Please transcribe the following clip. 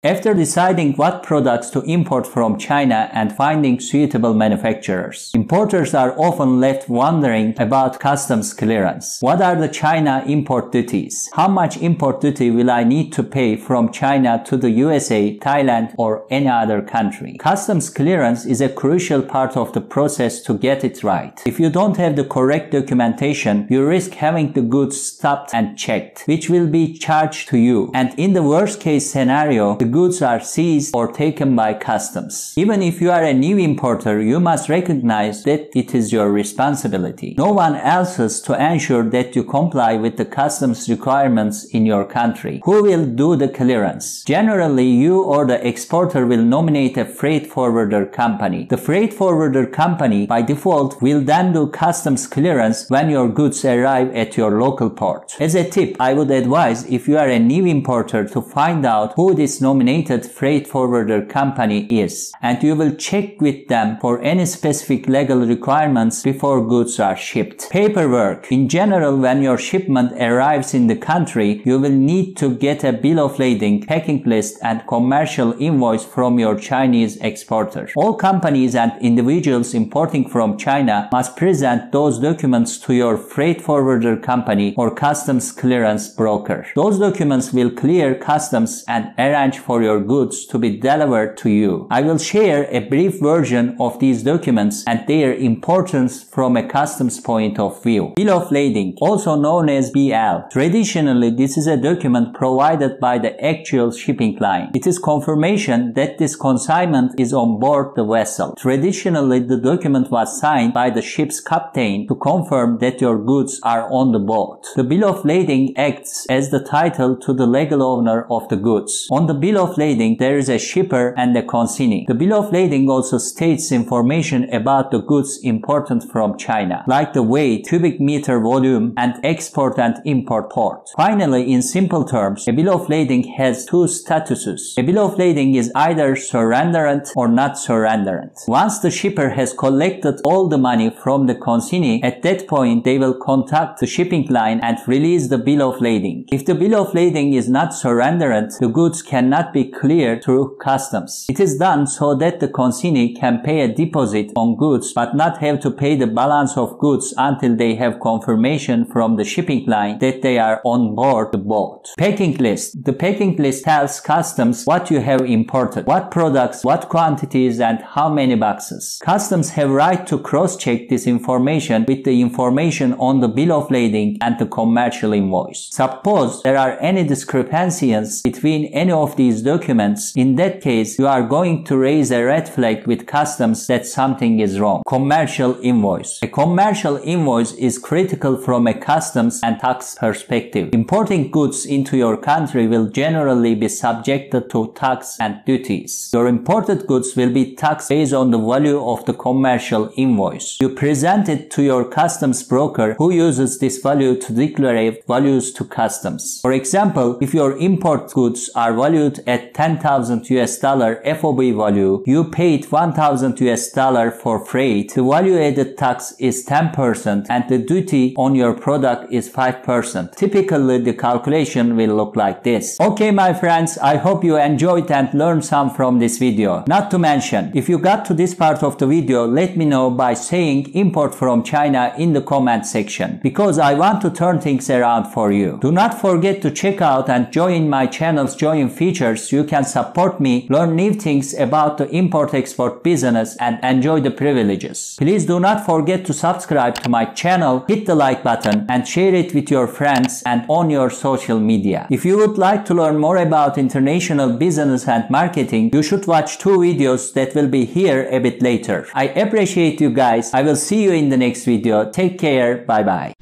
After deciding what products to import from China and finding suitable manufacturers, importers are often left wondering about customs clearance. What are the China import duties? How much import duty will I need to pay from China to the USA, Thailand, or any other country? Customs clearance is a crucial part of the process to get it right. If you don't have the correct documentation, you risk having the goods stopped and checked, which will be charged to you. And in the worst case scenario, the goods are seized or taken by customs. Even if you are a new importer, you must recognize that it is your responsibility. No one else's to ensure that you comply with the customs requirements in your country. Who will do the clearance? Generally, you or the exporter will nominate a freight forwarder company. The freight forwarder company, by default, will then do customs clearance when your goods arrive at your local port. As a tip, I would advise, if you are a new importer, to find out who this nominated freight forwarder company is, and you will check with them for any specific legal requirements before goods are shipped. Paperwork. In general, when your shipment arrives in the country, you will need to get a bill of lading, packing list, and commercial invoice from your Chinese exporter. All companies and individuals importing from China must present those documents to your freight forwarder company or customs clearance broker. Those documents will clear customs and arrange for your goods to be delivered to you. I will share a brief version of these documents and their importance from a customs point of view. Bill of lading, also known as BL. Traditionally, this is a document provided by the actual shipping line. It is confirmation that this consignment is on board the vessel. Traditionally, the document was signed by the ship's captain to confirm that your goods are on the boat. The bill of lading acts as the title to the legal owner of the goods. On the bill of lading, there is a shipper and a consignee. The bill of lading also states information about the goods imported from China, like the weight, cubic meter volume, and export and import port. Finally, in simple terms, a bill of lading has two statuses. A bill of lading is either surrenderant or not surrenderant. Once the shipper has collected all the money from the consignee, at that point they will contact the shipping line and release the bill of lading. If the bill of lading is not surrenderant, the goods cannot be cleared through customs. It is done so that the consignee can pay a deposit on goods but not have to pay the balance of goods until they have confirmation from the shipping line that they are on board the boat. Packing list. The packing list tells customs what you have imported, what products, what quantities, and how many boxes. Customs have right to cross-check this information with the information on the bill of lading and the commercial invoice. Suppose there are any discrepancies between any of these documents. In that case, you are going to raise a red flag with customs that something is wrong. Commercial invoice. A commercial invoice is critical from a customs and tax perspective. Importing goods into your country will generally be subjected to tax and duties. Your imported goods will be taxed based on the value of the commercial invoice. You present it to your customs broker, who uses this value to declare values to customs. For example, if your import goods are valued at $10,000 FOB value, you paid $1,000 for freight. The value added tax is 10% and the duty on your product is 5%. Typically, the calculation will look like this. Okay, my friends, I hope you enjoyed and learned some from this video. Not to mention, if you got to this part of the video, let me know by saying import from China in the comment section, because I want to turn things around for you. Do not forget to check out and join my channel's join features. You can support me, learn new things about the import-export business, and enjoy the privileges. Please do not forget to subscribe to my channel, hit the like button, and share it with your friends and on your social media. If you would like to learn more about international business and marketing, you should watch two videos that will be here a bit later. I appreciate you guys. I will see you in the next video. Take care. Bye bye.